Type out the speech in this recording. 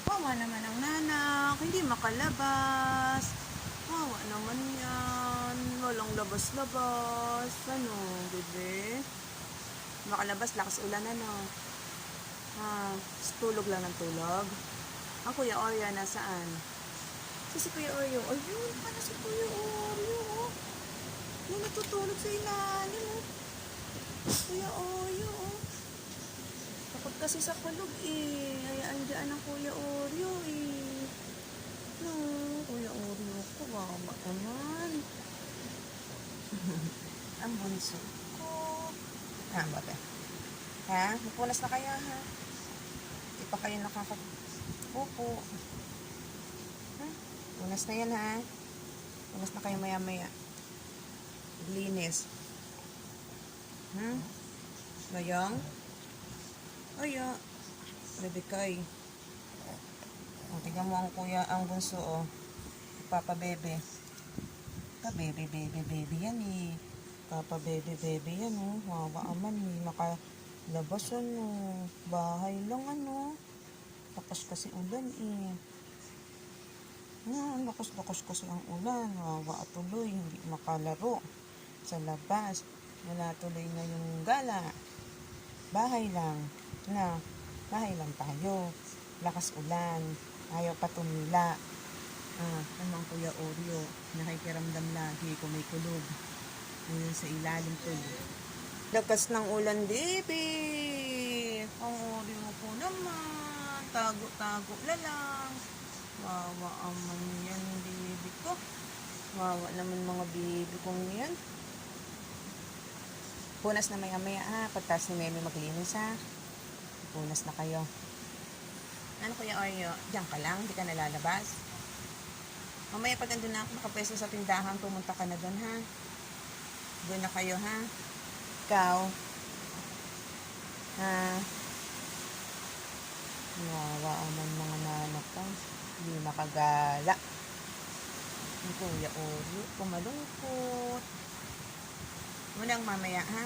Wawa naman ang nanak, hindi makalabas. Wawa naman yan. Walang labas-labas. Ano, bebe? Makalabas, lakas ulan ano. Tulog lang ng tulog. Ang Kuya Oreo, nasaan? Si Kuya Oreo. Ayun, paano si Kuya Oreo? Oh. Yung natutulog sa ilalim. Oh. Kuya Oreo. Oh. Takot kasi sa kulog eh. Hayaan dyan ang Kuya Oreo eh. No, Kuya Oreo ko. Wawa naman. Ang bunso ko. Bote. Ha? Mapunas na kaya ha? Hindi pa kayo nakakapupo. Ha? Punas na yan ha? Punas na kayo maya-maya. Linis. Mayang? Aya. Bebe kay. Tingnan mo ang kuya, ang bunso oh. Papa bebe. Bebe, bebe, bebe yan eh. Papa bebe, bebe yan oh. Wawa aman eh. Nakalabas ano. Bahay lang ano. Lakas kasi ulan eh. Lakas kasi ang ulan. Wawa tuloy. Hindi makalaro sa labas. Wala tuloy na yung gala. Bahay lang. Bahay lang tayo. Lakas ulan. Ayaw pa tumila. Ano ang Kuya Oreo? Nakikiramdam lagi kung may kulog. Ayun sa ilalim tuloy. Lakas ng ulan, baby. Ang Oreo ko naman. Tago-tago na lang. Wawa aman yan, baby ko. Wawa naman mga baby kong yan. Punas na maya-maya ha. Pagtas ni Meme maglinis ha. Punas na kayo. Ano Kuya Oreo? Diyan ka lang? Hindi ka nalalabas? Mamaya pag andun na ako nakapwesto sa tindahan, pumunta ka na doon ha. Doon na kayo ha. Ikaw. Wawa aman mga nanak ko. Hindi makagala. Ang Kuya Oreo, pumalungkot. Walang mamaya ha.